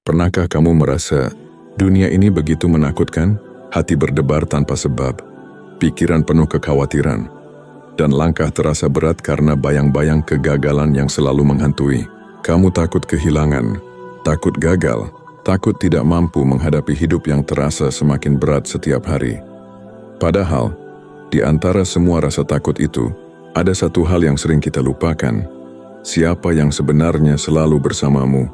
Pernahkah kamu merasa dunia ini begitu menakutkan? Hati berdebar tanpa sebab, pikiran penuh kekhawatiran, dan langkah terasa berat karena bayang-bayang kegagalan yang selalu menghantui. Kamu takut kehilangan, takut gagal, takut tidak mampu menghadapi hidup yang terasa semakin berat setiap hari. Padahal, di antara semua rasa takut itu, ada satu hal yang sering kita lupakan. Siapa yang sebenarnya selalu bersamamu?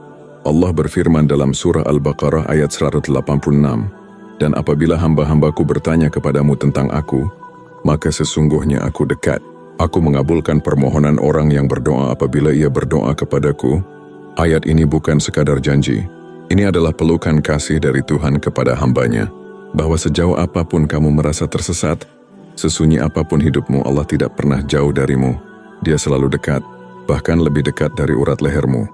Allah berfirman dalam surah Al-Baqarah ayat 186, "Dan apabila hamba-hambaku bertanya kepadamu tentang aku, maka sesungguhnya aku dekat. Aku mengabulkan permohonan orang yang berdoa apabila ia berdoa kepadaku." Ayat ini bukan sekadar janji. Ini adalah pelukan kasih dari Tuhan kepada hambanya, bahwa sejauh apapun kamu merasa tersesat, sesunyi apapun hidupmu, Allah tidak pernah jauh darimu. Dia selalu dekat, bahkan lebih dekat dari urat lehermu.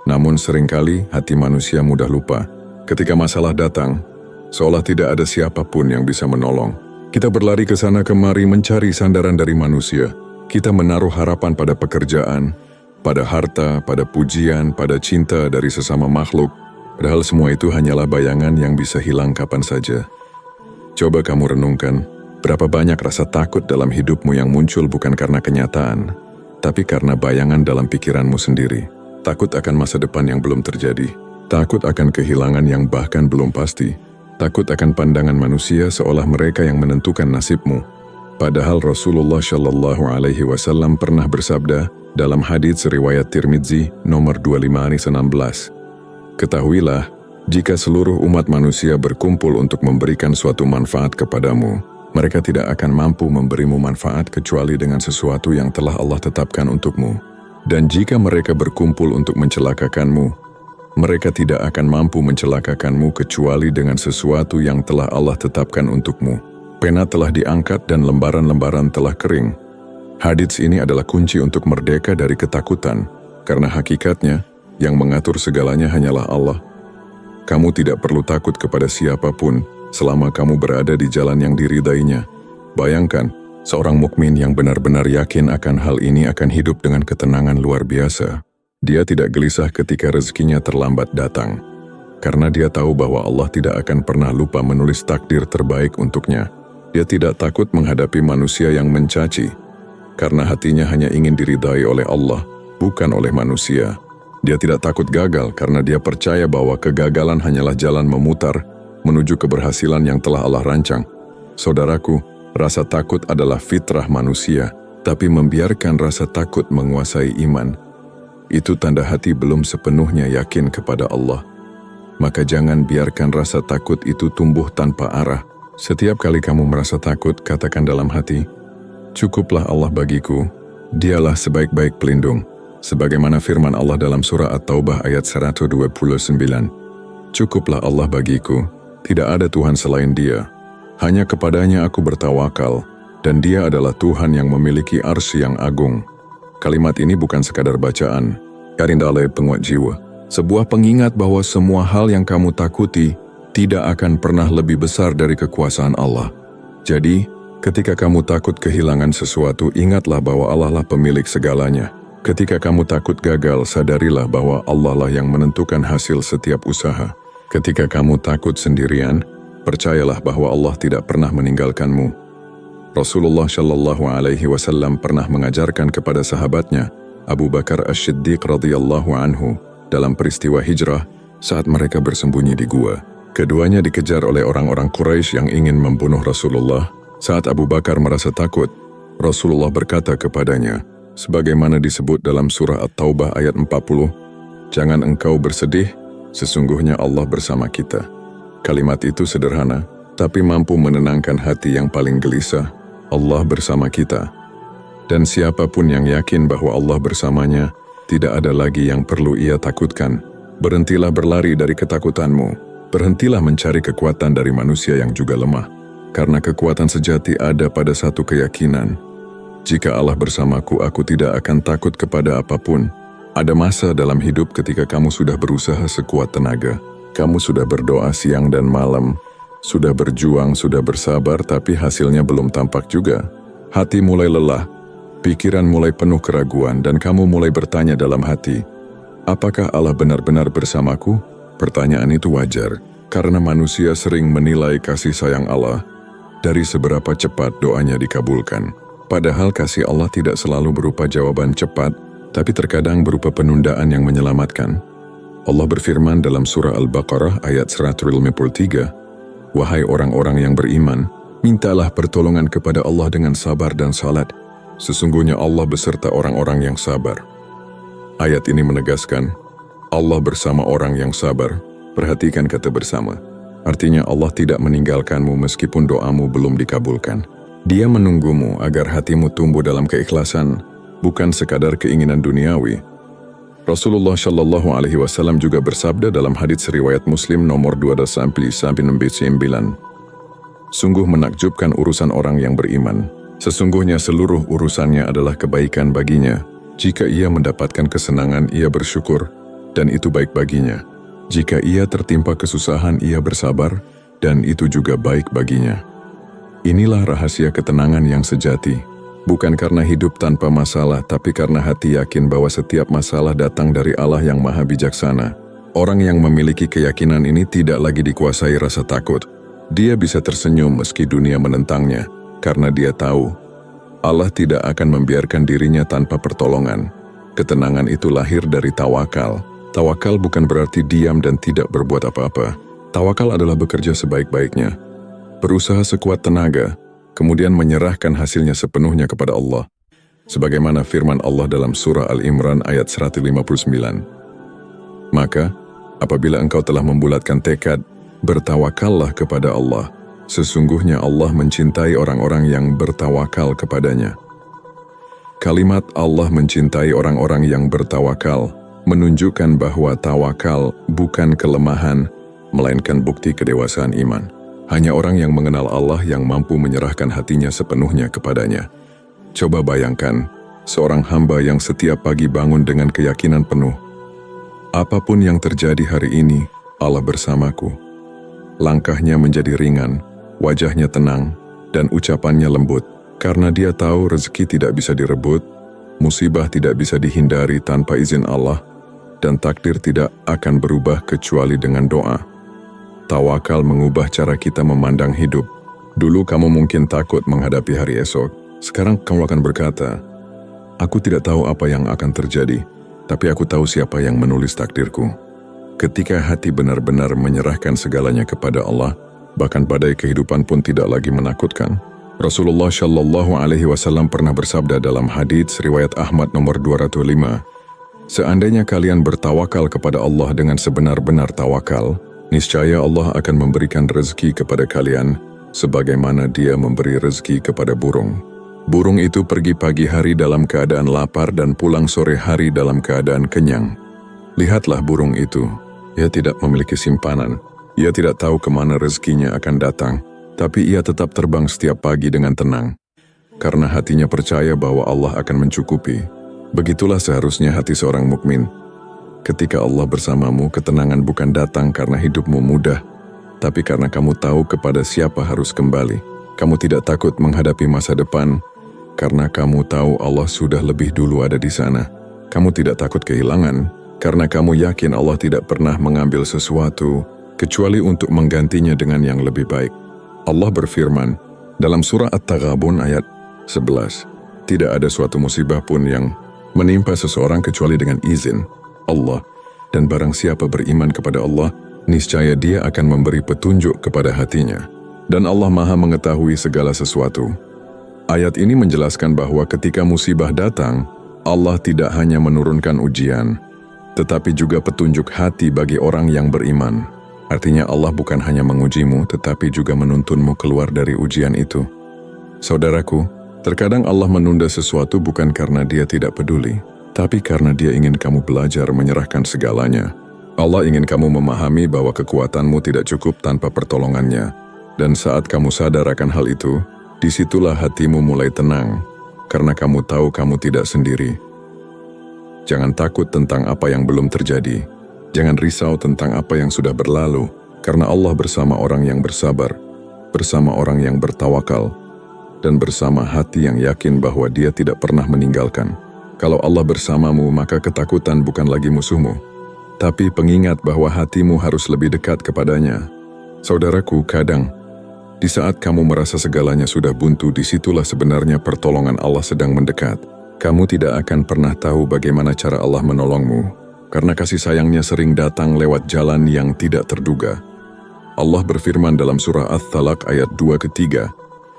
Namun seringkali hati manusia mudah lupa. Ketika masalah datang, seolah tidak ada siapapun yang bisa menolong. Kita berlari ke sana kemari mencari sandaran dari manusia. Kita menaruh harapan pada pekerjaan, pada harta, pada pujian, pada cinta dari sesama makhluk. Padahal semua itu hanyalah bayangan yang bisa hilang kapan saja. Coba kamu renungkan, berapa banyak rasa takut dalam hidupmu yang muncul bukan karena kenyataan, tapi karena bayangan dalam pikiranmu sendiri. Takut akan masa depan yang belum terjadi, takut akan kehilangan yang bahkan belum pasti, takut akan pandangan manusia seolah mereka yang menentukan nasibmu. Padahal Rasulullah Shallallahu Alaihi Wasallam pernah bersabda dalam hadits riwayat Tirmidzi nomor 2516, "Ketahuilah, jika seluruh umat manusia berkumpul untuk memberikan suatu manfaat kepadamu, mereka tidak akan mampu memberimu manfaat kecuali dengan sesuatu yang telah Allah tetapkan untukmu. Dan jika mereka berkumpul untuk mencelakakanmu, mereka tidak akan mampu mencelakakanmu kecuali dengan sesuatu yang telah Allah tetapkan untukmu. Pena telah diangkat dan lembaran-lembaran telah kering." Hadits ini adalah kunci untuk merdeka dari ketakutan, karena hakikatnya yang mengatur segalanya hanyalah Allah. Kamu tidak perlu takut kepada siapapun selama kamu berada di jalan yang diridainya. Bayangkan, seorang mukmin yang benar-benar yakin akan hal ini akan hidup dengan ketenangan luar biasa. Dia tidak gelisah ketika rezekinya terlambat datang, karena dia tahu bahwa Allah tidak akan pernah lupa menulis takdir terbaik untuknya. Dia tidak takut menghadapi manusia yang mencaci, karena hatinya hanya ingin diridai oleh Allah, bukan oleh manusia. Dia tidak takut gagal karena dia percaya bahwa kegagalan hanyalah jalan memutar menuju keberhasilan yang telah Allah rancang. Saudaraku, rasa takut adalah fitrah manusia, tapi membiarkan rasa takut menguasai iman, itu tanda hati belum sepenuhnya yakin kepada Allah. Maka jangan biarkan rasa takut itu tumbuh tanpa arah. Setiap kali kamu merasa takut, katakan dalam hati, "Cukuplah Allah bagiku, Dialah sebaik-baik pelindung." Sebagaimana firman Allah dalam surah At-Taubah ayat 129, "Cukuplah Allah bagiku, tidak ada Tuhan selain Dia. Hanya kepadanya aku bertawakal, dan Dia adalah Tuhan yang memiliki arsy yang agung." Kalimat ini bukan sekadar bacaan, karindale penguat jiwa. Sebuah pengingat bahwa semua hal yang kamu takuti tidak akan pernah lebih besar dari kekuasaan Allah. Jadi, ketika kamu takut kehilangan sesuatu, ingatlah bahwa Allah lah pemilik segalanya. Ketika kamu takut gagal, sadarilah bahwa Allah lah yang menentukan hasil setiap usaha. Ketika kamu takut sendirian, percayalah bahwa Allah tidak pernah meninggalkanmu. Rasulullah Shallallahu Alaihi Wasallam pernah mengajarkan kepada sahabatnya, Abu Bakar As-Siddiq radhiyallahu anhu, dalam peristiwa hijrah saat mereka bersembunyi di gua. Keduanya dikejar oleh orang-orang Quraisy yang ingin membunuh Rasulullah. Saat Abu Bakar merasa takut, Rasulullah berkata kepadanya, sebagaimana disebut dalam surah At-Taubah ayat 40, "Jangan engkau bersedih, sesungguhnya Allah bersama kita." Kalimat itu sederhana, tapi mampu menenangkan hati yang paling gelisah. Allah bersama kita. Dan siapapun yang yakin bahwa Allah bersamanya, tidak ada lagi yang perlu ia takutkan. Berhentilah berlari dari ketakutanmu. Berhentilah mencari kekuatan dari manusia yang juga lemah. Karena kekuatan sejati ada pada satu keyakinan. Jika Allah bersamaku, aku tidak akan takut kepada apapun. Ada masa dalam hidup ketika kamu sudah berusaha sekuat tenaga. Kamu sudah berdoa siang dan malam. Sudah berjuang, sudah bersabar, tapi hasilnya belum tampak juga. Hati mulai lelah. Pikiran mulai penuh keraguan dan kamu mulai bertanya dalam hati, apakah Allah benar-benar bersamaku? Pertanyaan itu wajar, karena manusia sering menilai kasih sayang Allah dari seberapa cepat doanya dikabulkan. Padahal kasih Allah tidak selalu berupa jawaban cepat, tapi terkadang berupa penundaan yang menyelamatkan. Allah berfirman dalam surah Al-Baqarah ayat 153, "Wahai orang-orang yang beriman, mintalah pertolongan kepada Allah dengan sabar dan salat. Sesungguhnya Allah beserta orang-orang yang sabar." Ayat ini menegaskan, Allah bersama orang yang sabar. Perhatikan kata bersama. Artinya Allah tidak meninggalkanmu meskipun doamu belum dikabulkan. Dia menunggumu agar hatimu tumbuh dalam keikhlasan, bukan sekadar keinginan duniawi. Rasulullah Shallallahu Alaihi Wasallam juga bersabda dalam hadits riwayat Muslim nomor 2-9, "Sungguh menakjubkan urusan orang yang beriman. Sesungguhnya seluruh urusannya adalah kebaikan baginya. Jika ia mendapatkan kesenangan, ia bersyukur, dan itu baik baginya. Jika ia tertimpa kesusahan, ia bersabar, dan itu juga baik baginya." Inilah rahasia ketenangan yang sejati. Bukan karena hidup tanpa masalah, tapi karena hati yakin bahwa setiap masalah datang dari Allah yang Maha Bijaksana. Orang yang memiliki keyakinan ini tidak lagi dikuasai rasa takut. Dia bisa tersenyum meski dunia menentangnya, karena dia tahu Allah tidak akan membiarkan dirinya tanpa pertolongan. Ketenangan itu lahir dari tawakal. Tawakal bukan berarti diam dan tidak berbuat apa-apa. Tawakal adalah bekerja sebaik-baiknya, berusaha sekuat tenaga, kemudian menyerahkan hasilnya sepenuhnya kepada Allah. Sebagaimana firman Allah dalam surah Al-Imran ayat 159. Maka, apabila engkau telah membulatkan tekad, bertawakallah kepada Allah. Sesungguhnya Allah mencintai orang-orang yang bertawakal kepadanya. Kalimat Allah mencintai orang-orang yang bertawakal menunjukkan bahwa tawakal bukan kelemahan, melainkan bukti kedewasaan iman. Hanya orang yang mengenal Allah yang mampu menyerahkan hatinya sepenuhnya kepadanya. Coba bayangkan, seorang hamba yang setiap pagi bangun dengan keyakinan penuh, apapun yang terjadi hari ini, Allah bersamaku. Langkahnya menjadi ringan, wajahnya tenang, dan ucapannya lembut, karena dia tahu rezeki tidak bisa direbut, musibah tidak bisa dihindari tanpa izin Allah, dan takdir tidak akan berubah kecuali dengan doa. Tawakal mengubah cara kita memandang hidup. Dulu kamu mungkin takut menghadapi hari esok. Sekarang kamu akan berkata, "Aku tidak tahu apa yang akan terjadi, tapi aku tahu siapa yang menulis takdirku." Ketika hati benar-benar menyerahkan segalanya kepada Allah, bahkan badai kehidupan pun tidak lagi menakutkan. Rasulullah Shallallahu Alaihi Wasallam pernah bersabda dalam hadits riwayat Ahmad nomor 205, "Seandainya kalian bertawakal kepada Allah dengan sebenar-benar tawakal, niscaya Allah akan memberikan rezeki kepada kalian, sebagaimana Dia memberi rezeki kepada burung. Burung itu pergi pagi hari dalam keadaan lapar dan pulang sore hari dalam keadaan kenyang. Lihatlah burung itu, ia tidak memiliki simpanan, ia tidak tahu kemana rezekinya akan datang, tapi ia tetap terbang setiap pagi dengan tenang, karena hatinya percaya bahwa Allah akan mencukupi." Begitulah seharusnya hati seorang mukmin. Ketika Allah bersamamu, ketenangan bukan datang karena hidupmu mudah, tapi karena kamu tahu kepada siapa harus kembali. Kamu tidak takut menghadapi masa depan, karena kamu tahu Allah sudah lebih dulu ada di sana. Kamu tidak takut kehilangan, karena kamu yakin Allah tidak pernah mengambil sesuatu, kecuali untuk menggantinya dengan yang lebih baik. Allah berfirman dalam surah At-Taghabun ayat 11, "Tidak ada suatu musibah pun yang menimpa seseorang kecuali dengan izin Allah, dan barang siapa beriman kepada Allah, niscaya Dia akan memberi petunjuk kepada hatinya, dan Allah Maha mengetahui segala sesuatu." Ayat ini menjelaskan bahwa ketika musibah datang, Allah tidak hanya menurunkan ujian, tetapi juga petunjuk hati bagi orang yang beriman. Artinya Allah bukan hanya mengujimu, tetapi juga menuntunmu keluar dari ujian itu. Saudaraku, terkadang Allah menunda sesuatu bukan karena Dia tidak peduli, tapi karena Dia ingin kamu belajar menyerahkan segalanya. Allah ingin kamu memahami bahwa kekuatanmu tidak cukup tanpa pertolongannya, dan saat kamu sadar akan hal itu, disitulah hatimu mulai tenang, karena kamu tahu kamu tidak sendiri. Jangan takut tentang apa yang belum terjadi. Jangan risau tentang apa yang sudah berlalu, karena Allah bersama orang yang bersabar, bersama orang yang bertawakal, dan bersama hati yang yakin bahwa Dia tidak pernah meninggalkan. Kalau Allah bersamamu, maka ketakutan bukan lagi musuhmu, tapi pengingat bahwa hatimu harus lebih dekat kepadanya. Saudaraku, kadang di saat kamu merasa segalanya sudah buntu, disitulah sebenarnya pertolongan Allah sedang mendekat. Kamu tidak akan pernah tahu bagaimana cara Allah menolongmu, karena kasih sayangnya sering datang lewat jalan yang tidak terduga. Allah berfirman dalam surah At-Talaq ayat 2-3,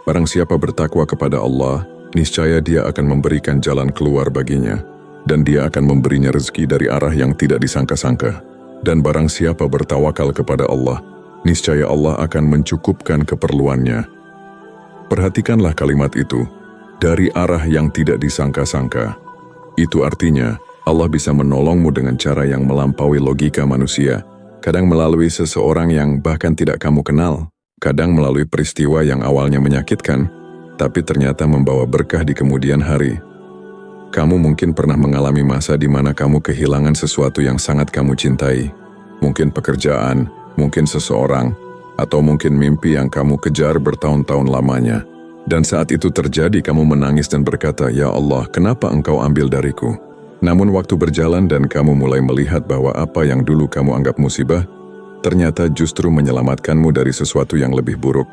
barang siapa bertakwa kepada Allah, niscaya dia akan memberikan jalan keluar baginya, dan dia akan memberinya rezeki dari arah yang tidak disangka-sangka. Dan barang siapa bertawakal kepada Allah, niscaya Allah akan mencukupkan keperluannya. Perhatikanlah kalimat itu, dari arah yang tidak disangka-sangka. Itu artinya, Allah bisa menolongmu dengan cara yang melampaui logika manusia, kadang melalui seseorang yang bahkan tidak kamu kenal, kadang melalui peristiwa yang awalnya menyakitkan, tapi ternyata membawa berkah di kemudian hari. Kamu mungkin pernah mengalami masa di mana kamu kehilangan sesuatu yang sangat kamu cintai. Mungkin pekerjaan, mungkin seseorang, atau mungkin mimpi yang kamu kejar bertahun-tahun lamanya. Dan saat itu terjadi, kamu menangis dan berkata, "Ya Allah, kenapa Engkau ambil dariku?" Namun waktu berjalan dan kamu mulai melihat bahwa apa yang dulu kamu anggap musibah, ternyata justru menyelamatkanmu dari sesuatu yang lebih buruk.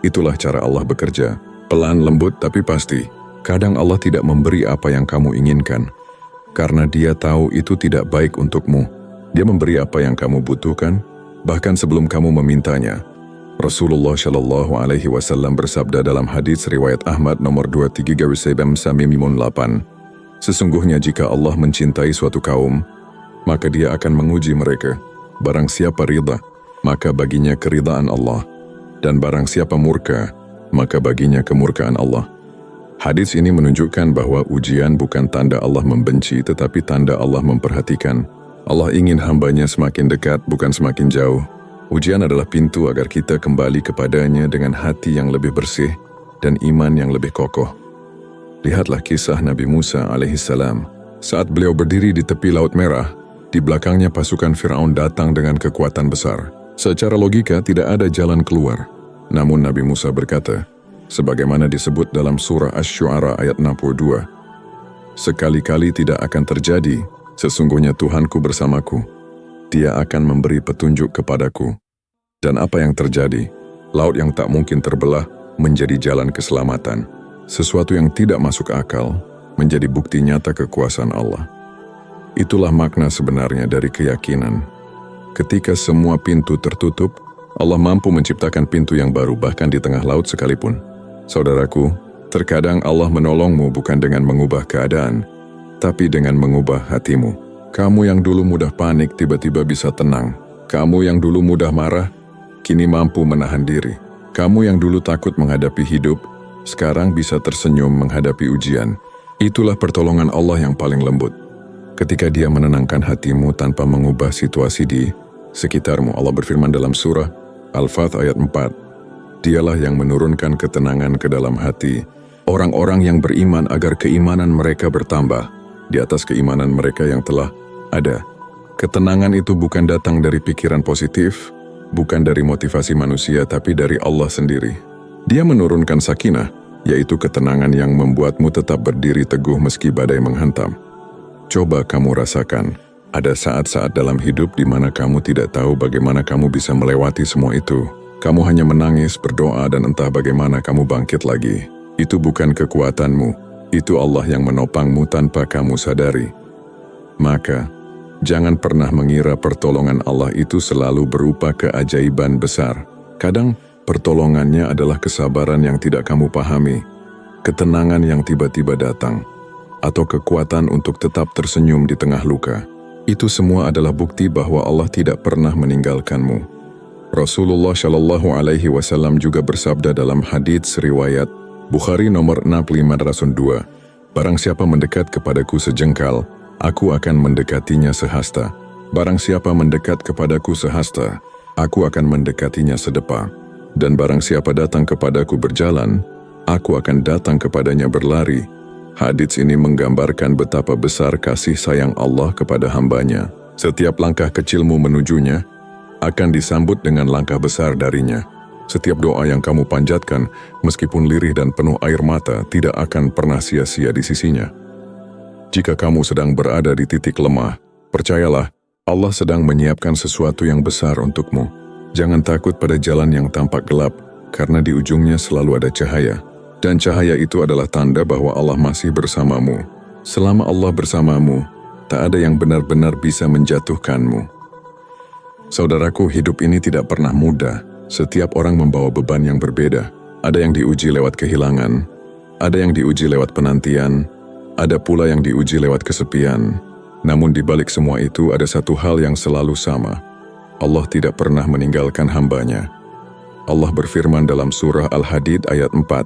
Itulah cara Allah bekerja, pelan, lembut, tapi pasti. Kadang Allah tidak memberi apa yang kamu inginkan, karena Dia tahu itu tidak baik untukmu. Dia memberi apa yang kamu butuhkan, bahkan sebelum kamu memintanya. Rasulullah Shallallahu Alaihi Wasallam bersabda dalam hadits riwayat Ahmad nomor 23-8, sesungguhnya jika Allah mencintai suatu kaum, maka Dia akan menguji mereka. Barang siapa ridha, maka baginya keridhaan Allah, dan barang siapa murka, maka baginya kemurkaan Allah. Hadits ini menunjukkan bahwa ujian bukan tanda Allah membenci, tetapi tanda Allah memperhatikan. Allah ingin hambanya semakin dekat, bukan semakin jauh. Ujian adalah pintu agar kita kembali kepadanya dengan hati yang lebih bersih dan iman yang lebih kokoh. Lihatlah kisah Nabi Musa alaihissalam. Saat beliau berdiri di tepi Laut Merah, di belakangnya pasukan Firaun datang dengan kekuatan besar. Secara logika tidak ada jalan keluar. Namun Nabi Musa berkata, sebagaimana disebut dalam surah Asy-Syu'ara ayat 62, "Sekali-kali tidak akan terjadi, sesungguhnya Tuhanku bersamaku. Dia akan memberi petunjuk kepadaku." Dan apa yang terjadi? Laut yang tak mungkin terbelah menjadi jalan keselamatan. Sesuatu yang tidak masuk akal menjadi bukti nyata kekuasaan Allah. Itulah makna sebenarnya dari keyakinan. Ketika semua pintu tertutup, Allah mampu menciptakan pintu yang baru bahkan di tengah laut sekalipun. Saudaraku, terkadang Allah menolongmu bukan dengan mengubah keadaan, tapi dengan mengubah hatimu. Kamu yang dulu mudah panik tiba-tiba bisa tenang. Kamu yang dulu mudah marah, kini mampu menahan diri. Kamu yang dulu takut menghadapi hidup, sekarang bisa tersenyum menghadapi ujian. Itulah pertolongan Allah yang paling lembut. Ketika Dia menenangkan hatimu tanpa mengubah situasi di sekitarmu. Allah berfirman dalam surah Al-Fath ayat 4, Dialah yang menurunkan ketenangan ke dalam hati orang-orang yang beriman agar keimanan mereka bertambah di atas keimanan mereka yang telah ada. Ketenangan itu bukan datang dari pikiran positif, bukan dari motivasi manusia, tapi dari Allah sendiri. Dia menurunkan sakinah, yaitu ketenangan yang membuatmu tetap berdiri teguh meski badai menghantam. Coba kamu rasakan, ada saat-saat dalam hidup di mana kamu tidak tahu bagaimana kamu bisa melewati semua itu. Kamu hanya menangis, berdoa, dan entah bagaimana kamu bangkit lagi. Itu bukan kekuatanmu, itu Allah yang menopangmu tanpa kamu sadari. Maka, jangan pernah mengira pertolongan Allah itu selalu berupa keajaiban besar. Kadang, pertolongannya adalah kesabaran yang tidak kamu pahami, ketenangan yang tiba-tiba datang, atau kekuatan untuk tetap tersenyum di tengah luka. Itu semua adalah bukti bahwa Allah tidak pernah meninggalkanmu. Rasulullah Shallallahu Alaihi Wasallam juga bersabda dalam hadits riwayat Bukhari nomor 6502, "Barang siapa mendekat kepadaku sejengkal, aku akan mendekatinya sehasta. Barang siapa mendekat kepadaku sehasta, aku akan mendekatinya sedepa. Dan barang siapa datang kepadaku berjalan, aku akan datang kepadanya berlari." Hadits ini menggambarkan betapa besar kasih sayang Allah kepada hambanya. Setiap langkah kecilmu menujunya akan disambut dengan langkah besar darinya. Setiap doa yang kamu panjatkan, meskipun lirih dan penuh air mata, tidak akan pernah sia-sia di sisinya. Jika kamu sedang berada di titik lemah, percayalah, Allah sedang menyiapkan sesuatu yang besar untukmu. Jangan takut pada jalan yang tampak gelap, karena di ujungnya selalu ada cahaya. Dan cahaya itu adalah tanda bahwa Allah masih bersamamu. Selama Allah bersamamu, tak ada yang benar-benar bisa menjatuhkanmu. Saudaraku, hidup ini tidak pernah mudah. Setiap orang membawa beban yang berbeda. Ada yang diuji lewat kehilangan, ada yang diuji lewat penantian, ada pula yang diuji lewat kesepian. Namun di balik semua itu ada satu hal yang selalu sama. Allah tidak pernah meninggalkan hambanya. Allah berfirman dalam surah Al-Hadid ayat 4,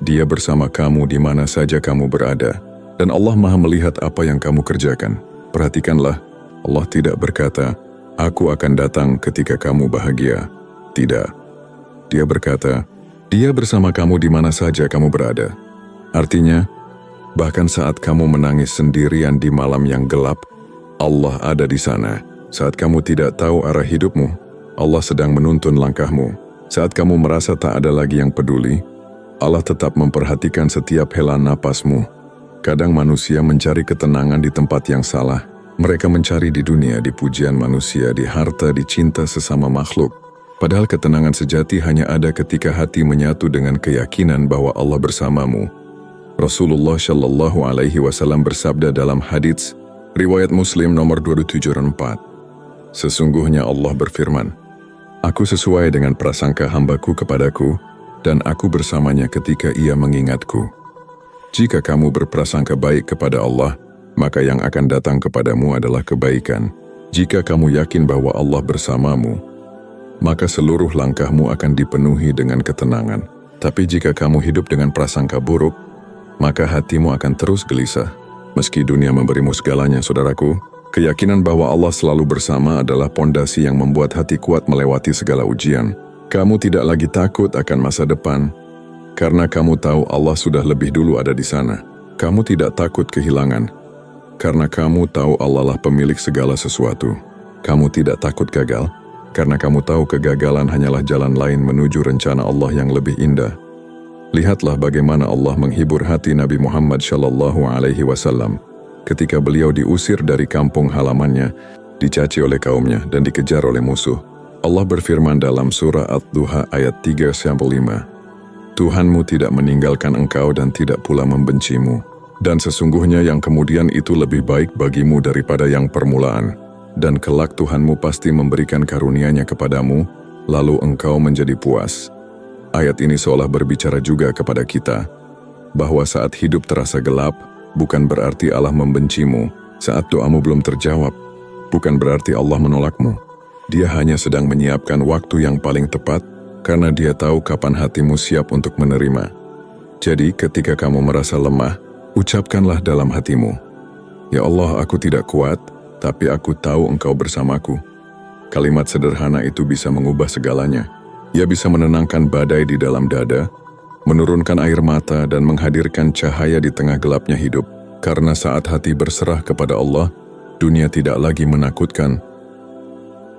Dia bersama kamu di mana saja kamu berada, dan Allah Maha melihat apa yang kamu kerjakan. Perhatikanlah, Allah tidak berkata, Aku akan datang ketika kamu bahagia. Tidak. Dia berkata, Dia bersama kamu di mana saja kamu berada. Artinya, bahkan saat kamu menangis sendirian di malam yang gelap, Allah ada di sana. Saat kamu tidak tahu arah hidupmu, Allah sedang menuntun langkahmu. Saat kamu merasa tak ada lagi yang peduli, Allah tetap memperhatikan setiap hela napasmu. Kadang manusia mencari ketenangan di tempat yang salah. Mereka mencari di dunia, di pujian manusia, di harta, di cinta sesama makhluk. Padahal ketenangan sejati hanya ada ketika hati menyatu dengan keyakinan bahwa Allah bersamamu. Rasulullah Shallallahu Alaihi Wasallam bersabda dalam hadits riwayat Muslim nomor 2704, Sesungguhnya Allah berfirman, Aku sesuai dengan prasangka hambaku kepadaku, dan aku bersamanya ketika ia mengingatku. Jika kamu berprasangka baik kepada Allah, maka yang akan datang kepadamu adalah kebaikan. Jika kamu yakin bahwa Allah bersamamu, maka seluruh langkahmu akan dipenuhi dengan ketenangan. Tapi jika kamu hidup dengan prasangka buruk, maka hatimu akan terus gelisah. Meski dunia memberimu segalanya, saudaraku, keyakinan bahwa Allah selalu bersama adalah pondasi yang membuat hati kuat melewati segala ujian. Kamu tidak lagi takut akan masa depan, karena kamu tahu Allah sudah lebih dulu ada di sana. Kamu tidak takut kehilangan, karena kamu tahu Allah lah pemilik segala sesuatu. Kamu tidak takut gagal, karena kamu tahu kegagalan hanyalah jalan lain menuju rencana Allah yang lebih indah. Lihatlah bagaimana Allah menghibur hati Nabi Muhammad Shallallahu Alaihi Wasallam ketika beliau diusir dari kampung halamannya, dicaci oleh kaumnya, dan dikejar oleh musuh. Allah berfirman dalam surah Ad-Duha ayat 3-5, Tuhanmu tidak meninggalkan engkau dan tidak pula membencimu. Dan sesungguhnya yang kemudian itu lebih baik bagimu daripada yang permulaan. Dan kelak Tuhanmu pasti memberikan karunia-Nya kepadamu, lalu engkau menjadi puas. Ayat ini seolah berbicara juga kepada kita, bahwa saat hidup terasa gelap, bukan berarti Allah membencimu. Saat doamu belum terjawab, bukan berarti Allah menolakmu. Dia hanya sedang menyiapkan waktu yang paling tepat, karena Dia tahu kapan hatimu siap untuk menerima. Jadi ketika kamu merasa lemah, ucapkanlah dalam hatimu, Ya Allah, aku tidak kuat, tapi aku tahu Engkau bersamaku. Kalimat sederhana itu bisa mengubah segalanya. Ia bisa menenangkan badai di dalam dada, menurunkan air mata dan menghadirkan cahaya di tengah gelapnya hidup. Karena saat hati berserah kepada Allah, dunia tidak lagi menakutkan.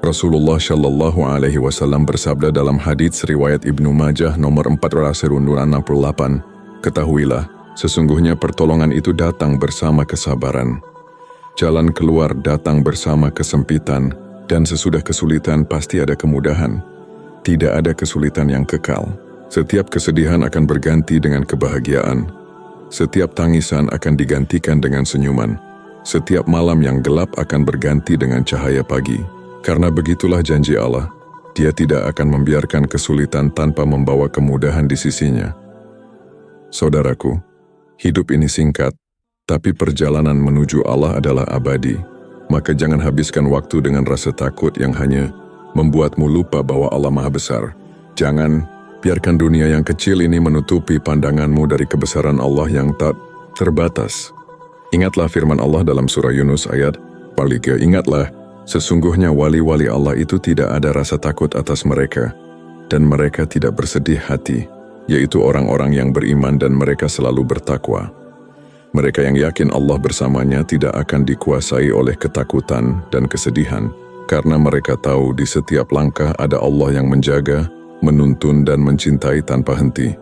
Rasulullah Shallallahu Alaihi Wasallam bersabda dalam hadits riwayat Ibnu Majah nomor 468, Ketahuilah, sesungguhnya pertolongan itu datang bersama kesabaran. Jalan keluar datang bersama kesempitan, dan sesudah kesulitan pasti ada kemudahan. Tidak ada kesulitan yang kekal. Setiap kesedihan akan berganti dengan kebahagiaan. Setiap tangisan akan digantikan dengan senyuman. Setiap malam yang gelap akan berganti dengan cahaya pagi. Karena begitulah janji Allah, Dia tidak akan membiarkan kesulitan tanpa membawa kemudahan di sisinya. Saudaraku, hidup ini singkat, tapi perjalanan menuju Allah adalah abadi. Maka jangan habiskan waktu dengan rasa takut yang hanya membuatmu lupa bahwa Allah Maha Besar. Jangan biarkan dunia yang kecil ini menutupi pandanganmu dari kebesaran Allah yang tak terbatas. Ingatlah firman Allah dalam surah Yunus ayat 3. Ingatlah, sesungguhnya wali-wali Allah itu tidak ada rasa takut atas mereka, dan mereka tidak bersedih hati, yaitu orang-orang yang beriman dan mereka selalu bertakwa. Mereka yang yakin Allah bersamanya tidak akan dikuasai oleh ketakutan dan kesedihan, karena mereka tahu di setiap langkah ada Allah yang menjaga, menuntun dan mencintai tanpa henti.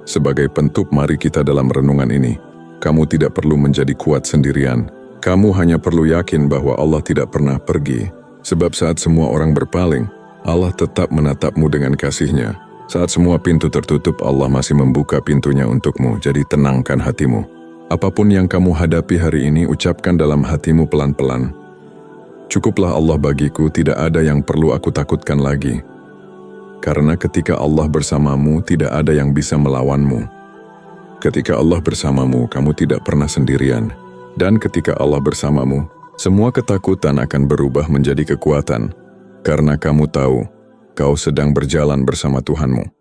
Sebagai penutup, mari kita dalam renungan ini, kamu tidak perlu menjadi kuat sendirian, Kamu hanya perlu yakin bahwa Allah tidak pernah pergi, sebab saat semua orang berpaling, Allah tetap menatapmu dengan kasih-Nya. Saat semua pintu tertutup, Allah masih membuka pintunya untukmu, jadi tenangkan hatimu. Apapun yang kamu hadapi hari ini, ucapkan dalam hatimu pelan-pelan. Cukuplah Allah bagiku, tidak ada yang perlu aku takutkan lagi. Karena ketika Allah bersamamu, tidak ada yang bisa melawanmu. Ketika Allah bersamamu, kamu tidak pernah sendirian. Dan ketika Allah bersamamu, semua ketakutan akan berubah menjadi kekuatan. Karena kamu tahu, kau sedang berjalan bersama Tuhanmu.